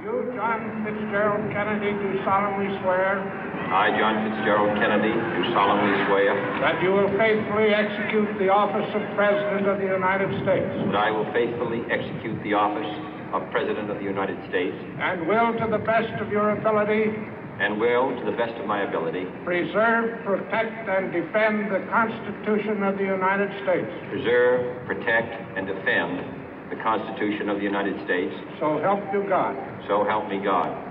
You, John Fitzgerald Kennedy, do solemnly swear I, John Fitzgerald Kennedy, do solemnly swear that you will faithfully execute the office of President of the United States that I will faithfully execute the office of President of the United States and will, to the best of your ability, and will, to the best of my ability, preserve, protect, and defend the Constitution of the United States. preserve, protect, and defend the Constitution of the United States. So help you God. So help me God.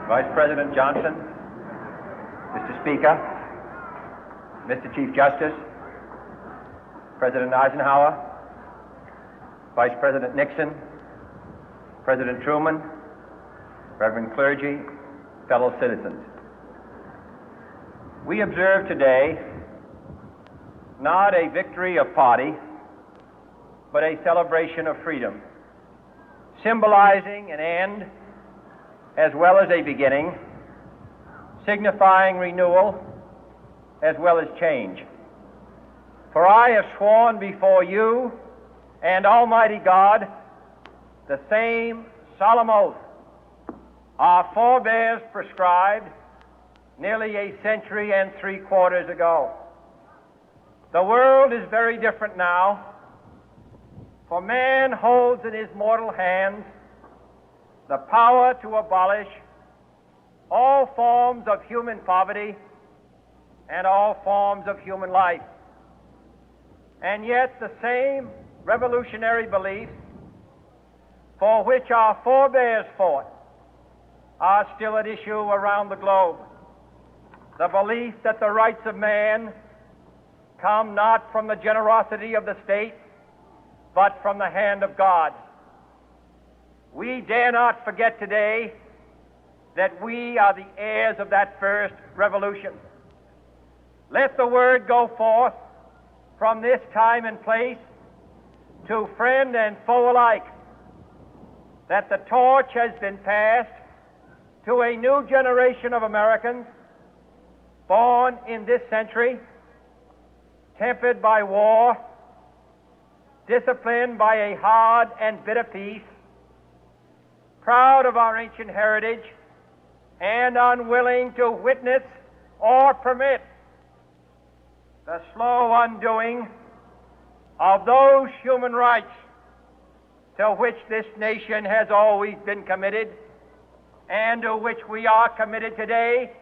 Vice President Johnson, Mr. Speaker, Mr. Chief Justice, President Eisenhower, Vice President Nixon, President Truman, Reverend clergy, fellow citizens. We observe today not a victory of party, but a celebration of freedom, symbolizing an end as well as a beginning, signifying renewal as well as change. For I have sworn before you and Almighty God the same solemn oath our forebears prescribed nearly a century and 3/4 ago. The world is very different now, for man holds in his mortal hands the power to abolish all forms of human poverty and all forms of human life. And yet the same revolutionary beliefs for which our forebears fought are still at issue around the globe. The belief that the rights of man come not from the generosity of the state, but from the hand of God. We dare not forget today that we are the heirs of that first revolution. Let the word go forth from this time and place to friend and foe alike that the torch has been passed to a new generation of Americans born in this century, tempered by war, disciplined by a hard and bitter peace, proud of our ancient heritage, and unwilling to witness or permit the slow undoing of those human rights to which this nation has always been committed and to which we are committed today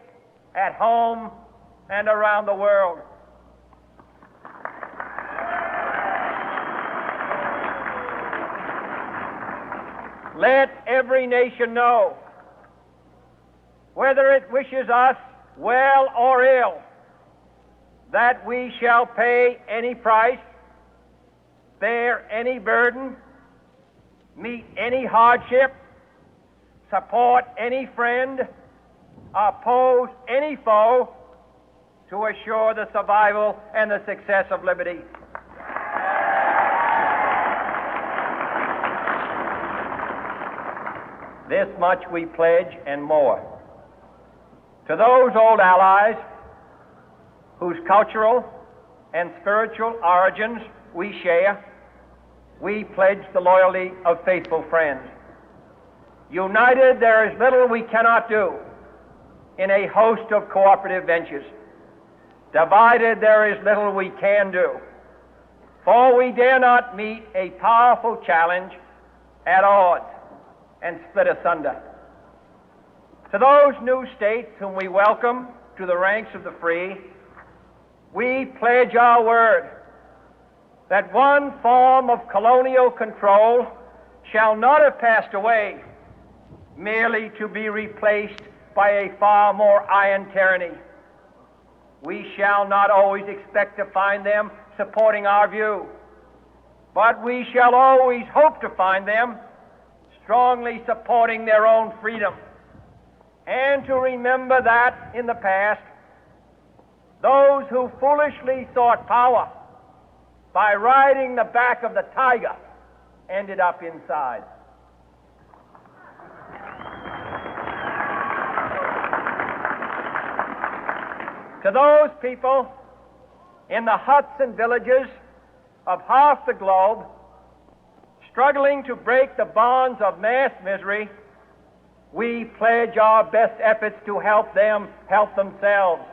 at home and around the world. Let every nation know, whether it wishes us well or ill, that we shall pay any price, bear any burden, meet any hardship, support any friend, oppose any foe to assure the survival and the success of liberty. This much we pledge and more. To those old allies whose cultural and spiritual origins we share, we pledge the loyalty of faithful friends. United, there is little we cannot do in a host of cooperative ventures. Divided, there is little we can do, for we dare not meet a powerful challenge at odds and split asunder. To those new states whom we welcome to the ranks of the free, we pledge our word that one form of colonial control shall not have passed away, merely to be replaced by a far more iron tyranny. We shall not always expect to find them supporting our view, but we shall always hope to find them strongly supporting their own freedom, and to remember that in the past, those who foolishly sought power by riding the back of the tiger ended up inside. To those people in the huts and villages of half the globe struggling to break the bonds of mass misery, we pledge our best efforts to help them help themselves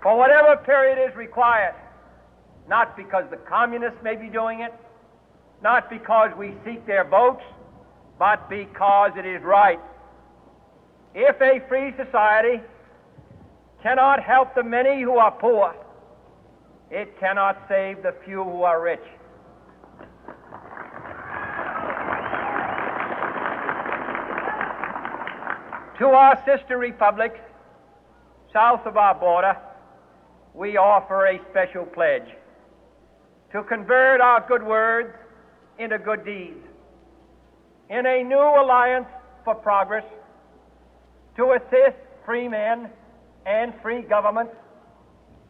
for whatever period is required, not because the communists may be doing it, not because we seek their votes, but because it is right. If a free society cannot help the many who are poor, it cannot save the few who are rich. To our sister republics south of our border, we offer a special pledge to convert our good words into good deeds, in a new alliance for progress, to assist free men and free governments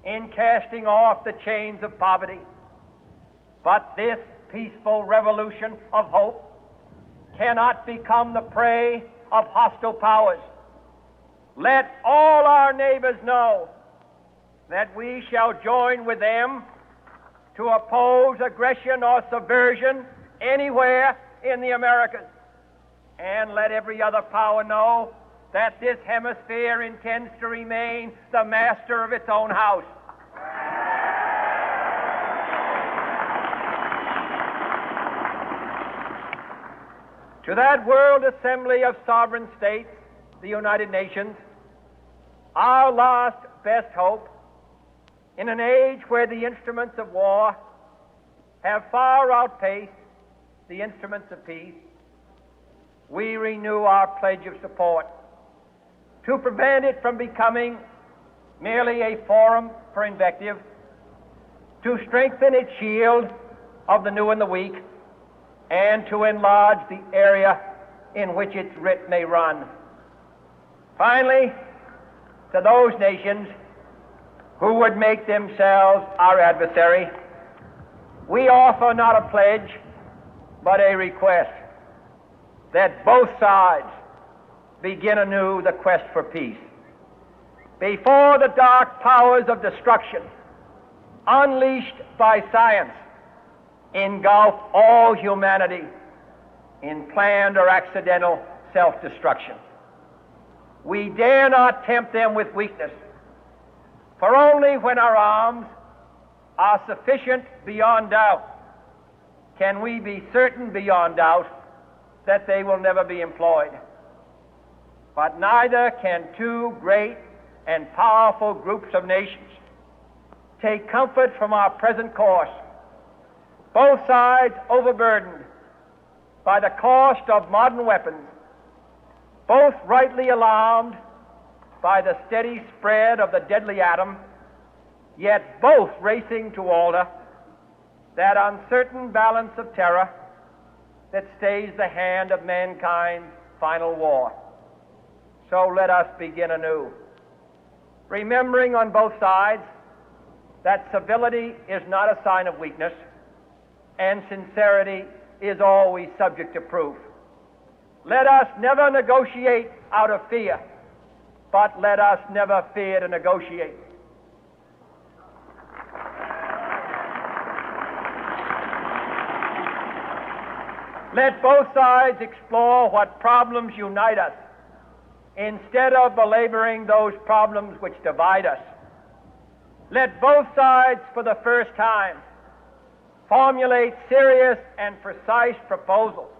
in casting off the chains of poverty. But this peaceful revolution of hope cannot become the prey of hostile powers. Let all our neighbors know that we shall join with them to oppose aggression or subversion anywhere in the Americas. And let every other power know that this hemisphere intends to remain the master of its own house. To that World Assembly of Sovereign States, the United Nations, our last best hope, in an age where the instruments of war have far outpaced the instruments of peace, we renew our pledge of support to prevent it from becoming merely a forum for invective, to strengthen its shield of the new and the weak, and to enlarge the area in which its writ may run. Finally, to those nations who would make themselves our adversary, we offer not a pledge, but a request that both sides begin anew the quest for peace. Before the dark powers of destruction, unleashed by science, engulf all humanity in planned or accidental self-destruction, we dare not tempt them with weakness, for only when our arms are sufficient beyond doubt can we be certain beyond doubt that they will never be employed. But neither can two great and powerful groups of nations take comfort from our present course, both sides overburdened by the cost of modern weapons, both rightly alarmed by the steady spread of the deadly atom, yet both racing to alter that uncertain balance of terror that stays the hand of mankind's final war. So let us begin anew, remembering on both sides that civility is not a sign of weakness, and sincerity is always subject to proof. Let us never negotiate out of fear, but let us never fear to negotiate. Let both sides explore what problems unite us, instead of belaboring those problems which divide us. Let both sides, for the first time, formulate serious and precise proposals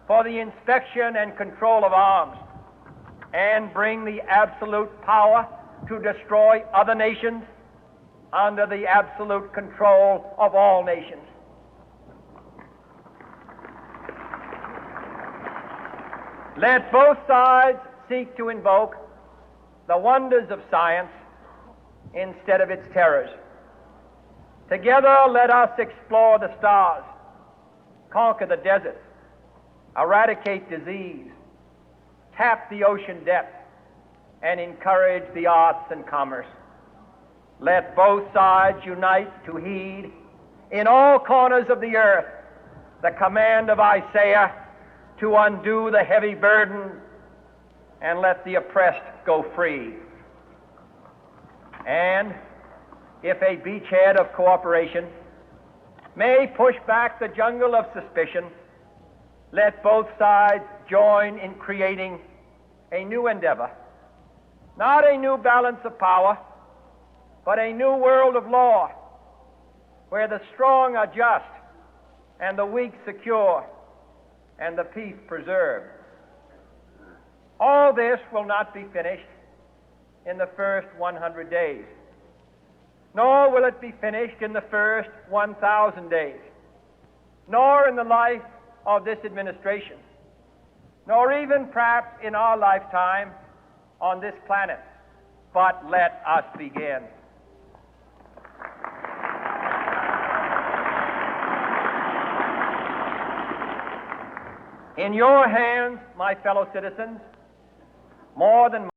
for the inspection and control of arms, and bring the absolute power to destroy other nations under the absolute control of all nations. Let both sides seek to invoke the wonders of science instead of its terrors. Together, let us explore the stars, conquer the deserts, eradicate disease, tap the ocean depth, and encourage the arts and commerce. Let both sides unite to heed in all corners of the earth the command of Isaiah to undo the heavy burden and let the oppressed go free. And if a beachhead of cooperation may push back the jungle of suspicion, let both sides join in creating a new endeavor, not a new balance of power, but a new world of law, where the strong are just and the weak secure and the peace preserved. All this will not be finished in the first 100 days, nor will it be finished in the first 1,000 days, nor in the life of this administration, nor even perhaps in our lifetime on this planet. But let us begin. In your hands, my fellow citizens, more than